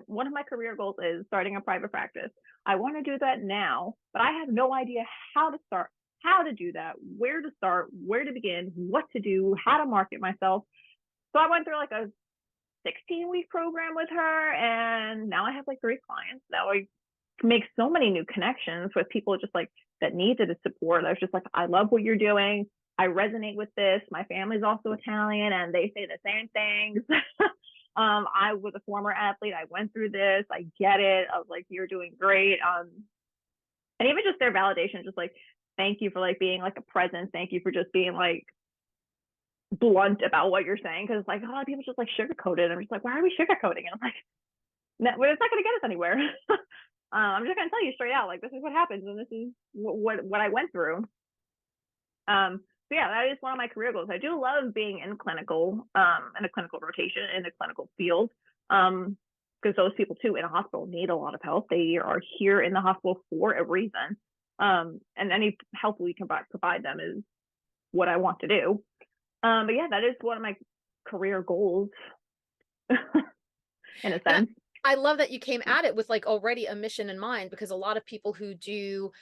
one of my career goals is starting a private practice. I want to do that now, but I have no idea how to start, how to do that, where to start, where to begin, what to do, how to market myself. So I went through like a 16-week program with her, and now I have like 3 clients. Now I make so many new connections with people just like that needed the support. I was just like, I love what you're doing. I resonate with this. My family's also Italian, and they say the same things. I was a former athlete. I went through this. I get it. I was like, you're doing great. And even just their validation, just like, thank you for like being like a presence. Thank you for just being like blunt about what you're saying. Cause like a lot of people just like sugarcoat it. I'm just like, why are we sugarcoating? And I'm like, no, well, it's not going to get us anywhere. I'm just going to tell you straight out, like, this is what happens. And this is what I went through. So yeah, that is one of my career goals. I do love being in clinical, in a clinical rotation, in the clinical field. Because those people too in a hospital need a lot of help. They are here in the hospital for a reason. And any help we can provide them is what I want to do. But yeah, that is one of my career goals in a sense. I love that you came at it with like already a mission in mind, because a lot of people who do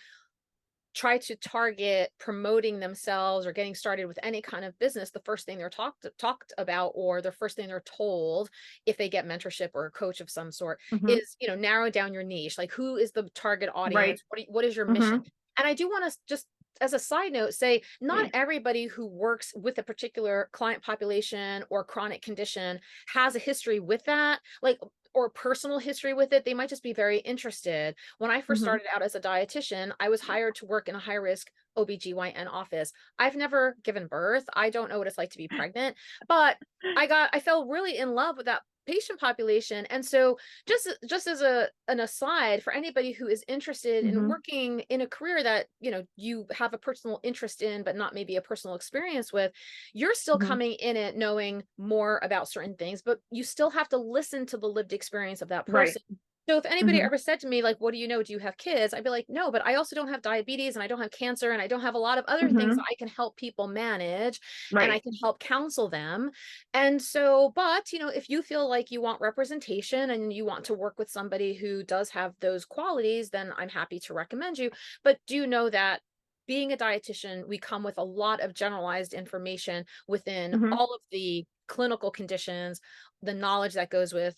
try to target promoting themselves or getting started with any kind of business, the first thing they're talked about, or the first thing they're told if they get mentorship or a coach of some sort, is, you know, narrow down your niche. Like, who is the target audience? Right. What is your mission? And I do want to just, as a side note, say not everybody who works with a particular client population or chronic condition has a history with that, like, or personal history with it. They might just be very interested. When I first started out as a dietitian, I was hired to work in a high risk OBGYN office. I've never given birth. I don't know what it's like to be pregnant, but I fell really in love with that patient population. And so just as an aside, for anybody who is interested in working in a career that, you know, you have a personal interest in, but not maybe a personal experience with, you're still coming in it knowing more about certain things, but you still have to listen to the lived experience of that person. Right. So if anybody ever said to me, like, what do you know? Do you have kids? I'd be like, no, but I also don't have diabetes, and I don't have cancer, and I don't have a lot of other things that I can help people manage, and I Right. can help counsel them. And so, but, you know, if you feel like you want representation and you want to work with somebody who does have those qualities, then I'm happy to recommend you. But do know that being a dietitian, we come with a lot of generalized information within all of the clinical conditions, the knowledge that goes with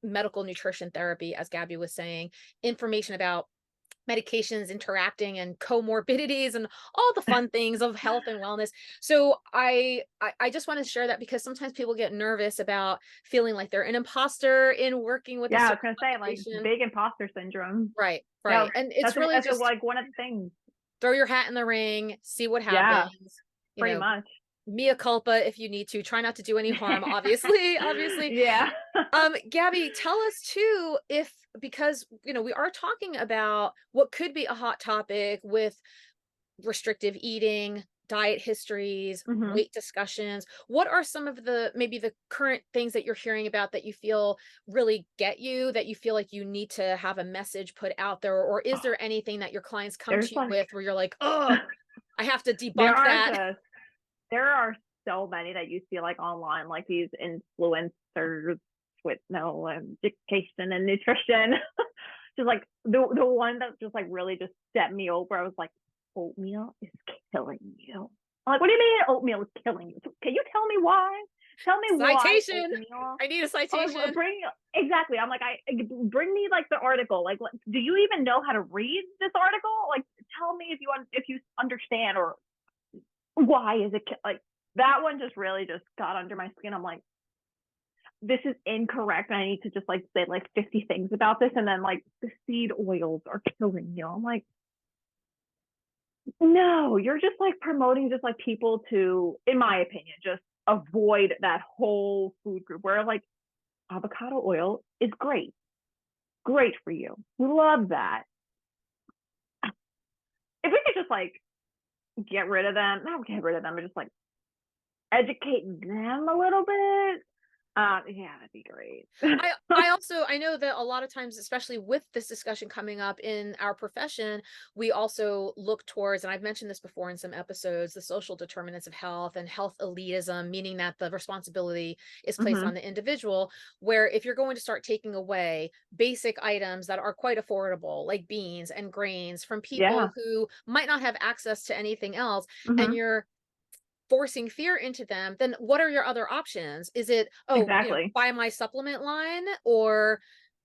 medical nutrition therapy, as Gabby was saying, information about medications interacting and comorbidities and all the fun things of health and wellness. So I just want to share that, because sometimes people get nervous about feeling like they're an imposter in working with a Yeah, I was certain gonna say, like, population. big imposter syndrome. Right. Yeah, And it's really that's just like one of the things. throw your hat in the ring, see what Yeah, happens, you pretty know, much. mea culpa if you need to. Try not to do any harm, obviously. Yeah. Gabby, tell us too, because, you know, we are talking about what could be a hot topic with restrictive eating, diet histories, weight discussions. What are some of the, maybe the current things that you're hearing about that you feel really get you, that you feel like you need to have a message put out there? Or is there anything that your clients come There's to you like, with where you're like, oh, I have to there debunk are that? there are so many that you see like online, like these influencers with no education and nutrition. Just like the one that just like really just set me over. I was like, oatmeal is killing you. I'm like, what do you mean oatmeal is killing you? Can you tell me why? Tell me why Citation. oatmeal. I need a citation. Like, exactly. I'm like, bring me like the article. Like, do you even know how to read this article? Like, tell me if you understand, or why is it like that one just really just got under my skin. I'm like, this is incorrect. I need to just like say like 50 things about this, and then like the seed oils are killing you. I'm like, no, you're just like promoting just like people to, in my opinion, just avoid that whole food group where like avocado oil is great for you. We love that. If we could just like get rid of them, not get rid of them, but just like educate them a little bit. Yeah, that'd be great. I know that a lot of times, especially with this discussion coming up in our profession, we also look towards, and I've mentioned this before in some episodes, the social determinants of health and health elitism, meaning that the responsibility is placed Hmm. on the individual, where if you're going to start taking away basic items that are quite affordable, like beans and grains from Yeah. people who might not have access to anything else, and Hmm. you're forcing fear into them, then what are your other options? Is it, oh, Exactly. buy my supplement line, or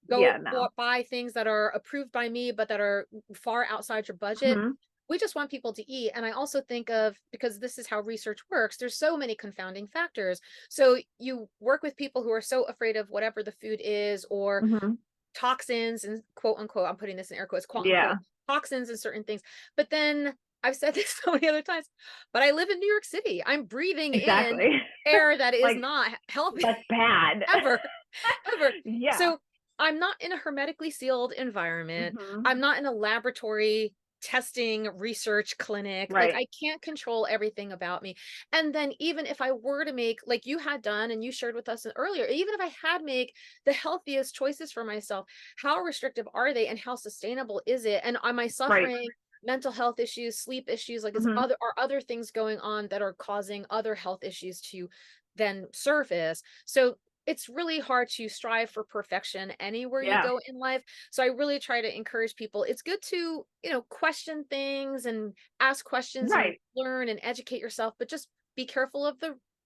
Yeah, go no. buy things that are approved by me, but that are far outside your budget? Hmm. We just want people to eat. And I also think of, because this is how research works, there's so many confounding factors. So you work with people who are so afraid of whatever the food is, or Hmm. toxins and quote unquote, I'm putting this in air quotes, quote unquote, Yeah, toxins and certain things. But then I've said this so many other times, but I live in New York City. I'm breathing in exactly. air that is Like, not healthy that's bad. ever, ever. Yeah. So I'm not in a hermetically sealed environment. Hmm. I'm not in a laboratory testing research clinic. Like, Right. I can't control everything about me. And then even if I were to make, like you had done and you shared with us earlier, even if I had make the healthiest choices for myself, how restrictive are they and how sustainable is it? And am I Right. suffering mental health issues, sleep issues? Like, Hmm. are other things going on that are causing other health issues to then surface? So it's really hard to strive for perfection anywhere you Yeah. go in life. So I really try to encourage people. It's good to, question things and ask questions and Right. learn and educate yourself, but just be careful of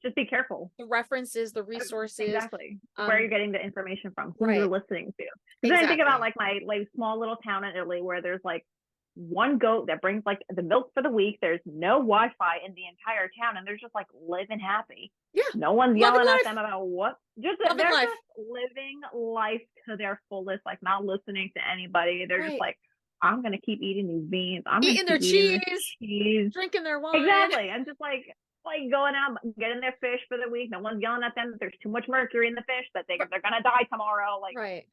Just be careful. the references, the resources. Exactly. Where you're Um, getting the information from, who you're right. listening to. Because then I think about Exactly. like my like small little town in Italy where there's like one goat that brings like the milk for the week. There's no Wi-Fi in the entire town, and they're just like living happy. Yeah. No one's Loving yelling at them life. about what. Just Loving they're life. just living life to their fullest, like not listening to anybody. They're just Right. like, I'm gonna keep eating these beans. I'm gonna Eating their keep eating this cheese, cheese. drinking their wine. Exactly. And just like going out getting their fish for the week. No one's yelling at them that there's too much mercury in the fish, that they're gonna die tomorrow. Like Right.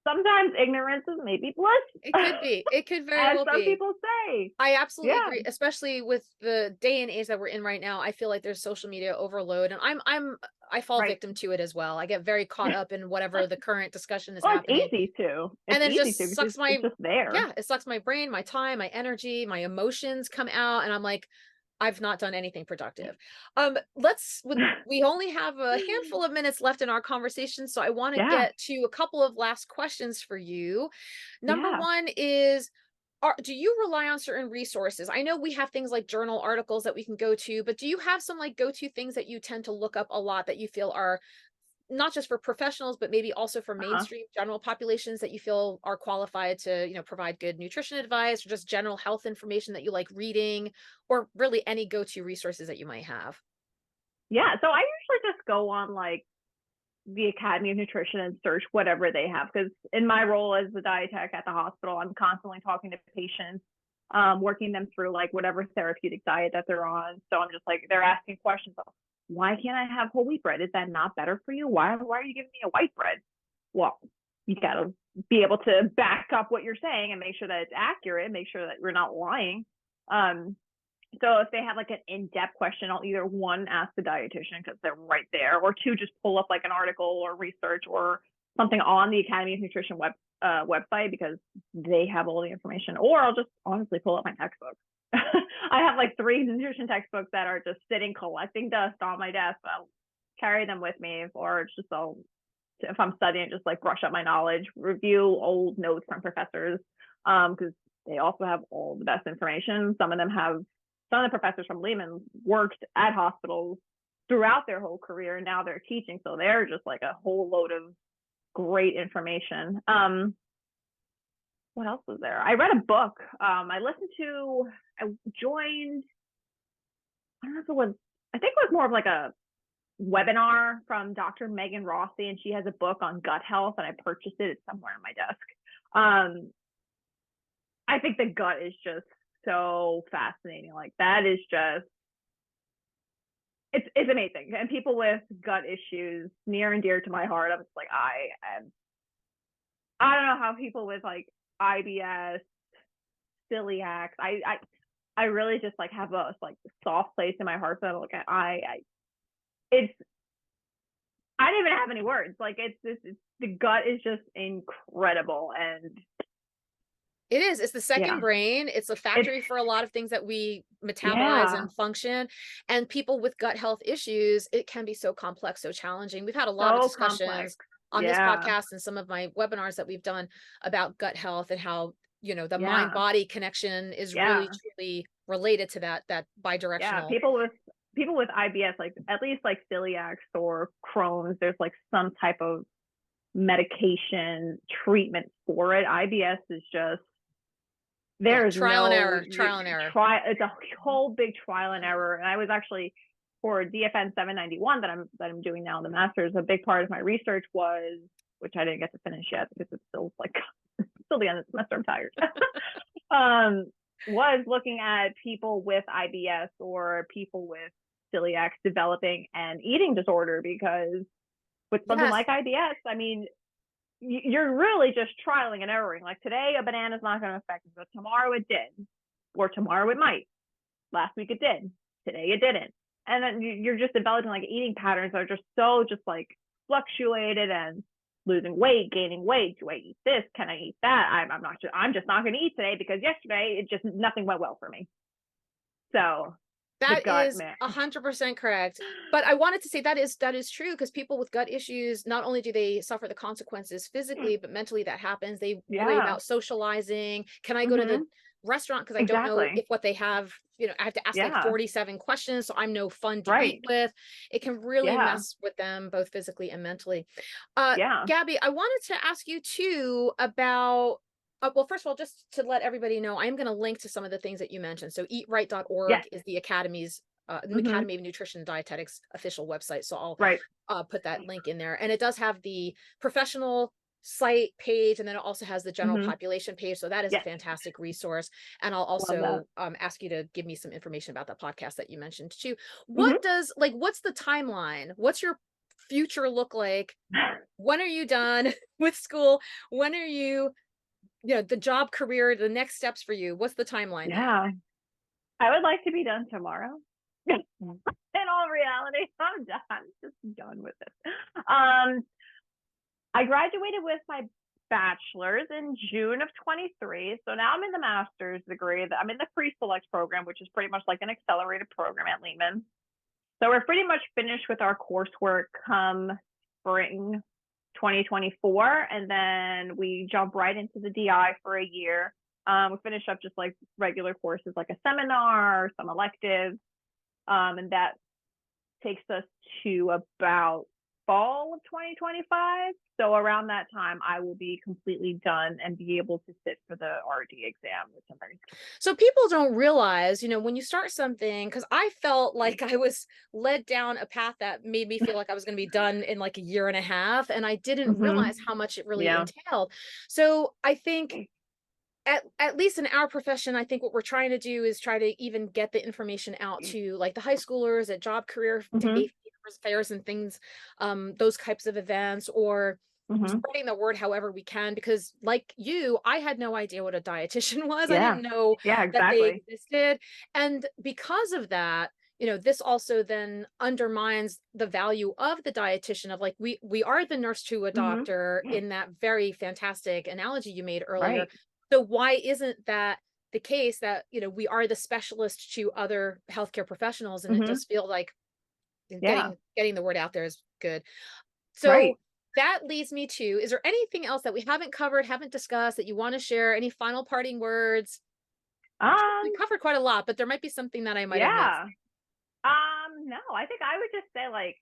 sometimes ignorance is maybe It bliss, could be. It could very as well some be. people say. I absolutely Yeah. agree, especially with the day and age that we're in right now. I feel like there's social media overload, and I fall Right. victim to it as well. I get very caught up in whatever the current discussion is Well, it's happening. easy to. And It's then it easy to just because sucks it's my, just there. yeah, it sucks my brain, my time, my energy, my emotions come out, and I'm like, I've not done anything productive. We only have a handful of minutes left in our conversation, so I want to Yeah. get to a couple of last questions for you. Number Yeah. one is, do you rely on certain resources? I know we have things like journal articles that we can go to, but do you have some like go-to things that you tend to look up a lot that you feel are not just for professionals, but maybe also for Uh-huh. mainstream general populations that you feel are qualified to, provide good nutrition advice or just general health information that you like reading, or really any go-to resources that you might have? Yeah. So I usually just go on like the Academy of Nutrition and search whatever they have. Because in my role as the dietetic at the hospital, I'm constantly talking to patients, working them through like whatever therapeutic diet that they're on. So I'm just like, they're asking questions of, why can't I have whole wheat bread? Is that not better for you? Why are you giving me a white bread? Well, you got to be able to back up what you're saying and make sure that it's accurate, make sure that you're not lying. Um, so if they have like an in-depth question, I'll either one, ask the dietitian because they're right there, or two, just pull up like an article or research or something on the Academy of Nutrition website because they have all the information. Or I'll just honestly pull up my textbook. I have like 3 nutrition textbooks that are just sitting collecting dust on my desk. I'll carry them with me, or it's just if I'm studying, just like brush up my knowledge, review old notes from professors, because they also have all the best information. Some of the professors from Lehman worked at hospitals throughout their whole career, and now they're teaching, so they're just like a whole load of great information. What else was there? I read a book. I joined, I don't know if it was, I think it was more of like a webinar from Dr. Megan Rossi, and she has a book on gut health, and I purchased it. It's somewhere on my desk. I think the gut is just so fascinating. Like that is just, it's amazing. And people with gut issues near and dear to my heart. I'm just like, I don't know how people with like IBS, celiac, I really just like have a like soft place in my heart for them. Like it's I don't even have any words. Like it's the gut is just incredible. And it is. It's the second yeah, brain. It's a factory for a lot of things that we metabolize yeah, and function. And people with gut health issues, it can be so complex, so challenging. We've had a lot of so complex. discussions on this Yeah, podcast and some of my webinars that we've done about gut health and how, you know, the mind yeah, body connection is really yeah, truly related to that yeah. bidirectional. People with IBS, like at least like celiacs or Crohn's, there's like some type of medication treatment for it. IBS is just, Yeah, there's trial and no error, trial and error. it's a whole big trial and error. And I was actually, for DFN 791 that I'm doing now in the master's, a big part of my research was, which I didn't get to finish yet because it's still like still the end of the semester, I'm tired. Was looking at people with IBS or people with celiac developing an eating disorder, because with something like IBS, I mean, you're really just trialing and erroring. Like today, a banana is not going to affect me, but tomorrow it did, or tomorrow it might. Last week it did. Today it didn't. And then you're just developing like eating patterns that are just so just like fluctuated, and losing weight, gaining weight. Do I eat this? Can I eat that? I'm not sure. I'm just not going to eat today because yesterday it just nothing went well for me. So that is 100% correct. But I wanted to say that is true, because people with gut issues, not only do they suffer the consequences physically, but mentally that happens. They worry about socializing. Can I go to the restaurant because I don't know if what they have, you know, I have to ask like 47 questions, so I'm no fun to eat with. It can really mess with them both physically and mentally. Gabby, I wanted to ask you too about well, first of all, just to let everybody know, I'm going to link to some of the things that you mentioned. So eatright.org is the Academy's Academy of Nutrition and Dietetics official website. So I'll put that link in there. And it does have the professional site page, and then it also has the general population page. So that is a fantastic resource. And I'll also ask you to give me some information about the podcast that you mentioned too. What does, like, what's the timeline? What's your future look like? When are you done with school? When are you, you know, the job, career, the next steps for you? What's the timeline? Yeah, I would like to be done tomorrow. In all reality, I'm done. I'm just done with it. I graduated with my bachelor's in June of 23. So now I'm in the master's degree. I'm in the pre-select program, which is pretty much like an accelerated program at Lehman. So we're pretty much finished with our coursework come spring 2024. And then we jump right into the DI for a year. We finish up just like regular courses, like a seminar, some electives. And that takes us to about fall of 2025. So around that time, I will be completely done and be able to sit for the RD exam, which I'm very excited. So people don't realize, you know, when you start something, because I felt like I was led down a path that made me feel like I was going to be done in like a year and a half, and I didn't realize how much it really entailed. So I think at least in our profession, I think what we're trying to do is try to even get the information out to like the high schoolers at job career fairs and things, those types of events, or spreading the word however we can, because like you, I had no idea what a dietitian was. I didn't know that they existed. And because of that, you know, this also then undermines the value of the dietitian, of like, we are the nurse to a doctor in that very fantastic analogy you made earlier. So why isn't that the case, that, you know, we are the specialist to other healthcare professionals? And it does feel like getting the word out there is good. So that leads me to, is there anything else that we haven't covered, haven't discussed, that you want to share? Any final parting words? We covered quite a lot, but there might be something that I might have missed. No, I think I would just say, like,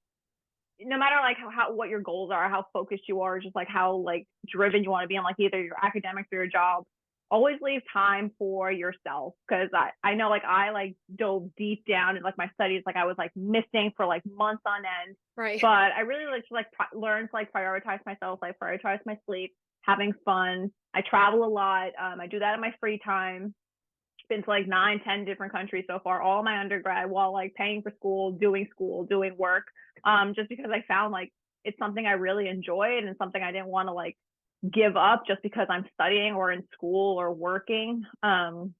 no matter like how what your goals are, how focused you are, just like how like driven you want to be on like either your academics or your job, always leave time for yourself. Because I know, like, I like dove deep down in like my studies, like I was like missing for like months on end. But I really like to learn to like prioritize myself, like prioritize my sleep, having fun. I travel a lot. I do that in my free time. Been to like 9-10 different countries so far, all my undergrad, while like paying for school, doing work, just because I found like it's something I really enjoyed and something I didn't want to like give up just because I'm studying or in school or working. So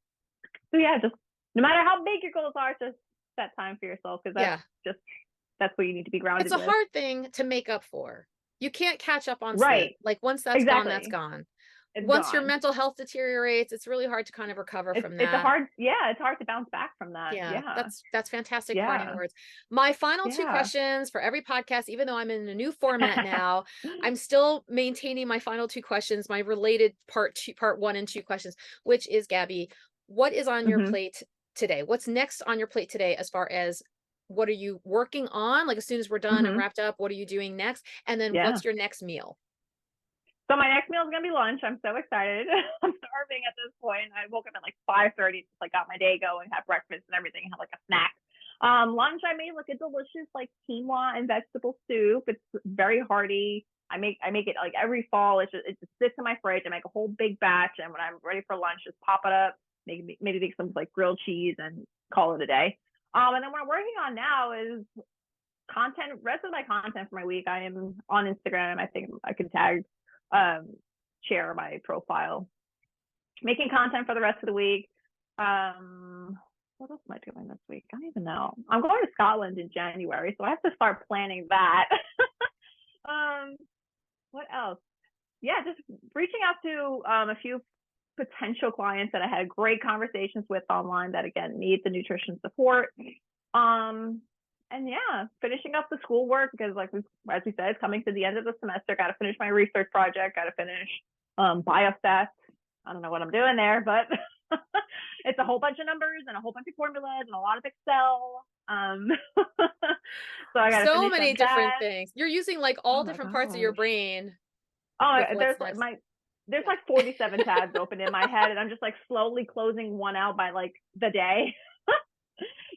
yeah, just no matter how big your goals are, just set time for yourself, because that's what you need to be grounded It's a with. hard thing to make up for. You can't catch up on sleep. Right. Like once that's gone, that's gone. It's Once your gone. mental health deteriorates, it's really hard to kind of recover from It's that. it's hard to bounce back from that. Yeah, Yeah. that's fantastic Yeah. parting words. My final two Yeah. questions for every podcast, even though I'm in a new format now, I'm still maintaining my final two questions, my related part 1 and 2 questions, which is, Gabby, what is on your Mhm. plate today? What's next on your plate today as far as what are you working on? Like as soon as we're done and Mhm. wrapped up, what are you doing next? And then Yeah. what's your next meal? So my next meal is gonna be lunch. I'm so excited. I'm starving at this point. I woke up at like 5:30, just like got my day going, had breakfast and everything, had like a snack. Lunch I made like a delicious like quinoa and vegetable soup. It's very hearty. I make it like every fall. It just sits in my fridge. I make a whole big batch, and when I'm ready for lunch, just pop it up, maybe make some like grilled cheese and call it a day. And then what I'm working on now is content. Rest of my content for my week, I am on Instagram. I think I can tag share my profile, making content for the rest of the week. What else am I doing this week? I don't even know. I'm going to Scotland in January, so I have to start planning that. What else? Yeah, just reaching out to a few potential clients that I had great conversations with online that again need the nutrition support. And yeah, finishing up the schoolwork because, like as we said, coming to the end of the semester, got to finish my research project, got to finish biostats. I don't know what I'm doing there, but it's a whole bunch of numbers and a whole bunch of formulas and a lot of Excel. So I got to So finish many that. different things. You're using like all different parts of your brain. Oh, there's like 47 tabs open in my head, and I'm just like slowly closing one out by like the day.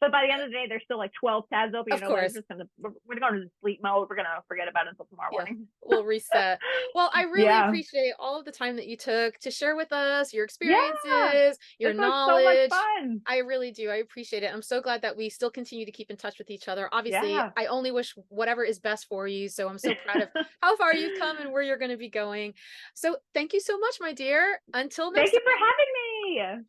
But by the end of the day, there's still like 12 tabs open. Of course. We're going to sleep mode. We're going to forget about it until tomorrow morning. We'll reset. Well, I really appreciate all of the time that you took to share with us your experiences, your knowledge. So much fun. I really do. I appreciate it. I'm so glad that we still continue to keep in touch with each other. Obviously, I only wish whatever is best for you. So I'm so proud of how far you've come and where you're going to be going. So thank you so much, my dear. Until next time. Thank you for having me.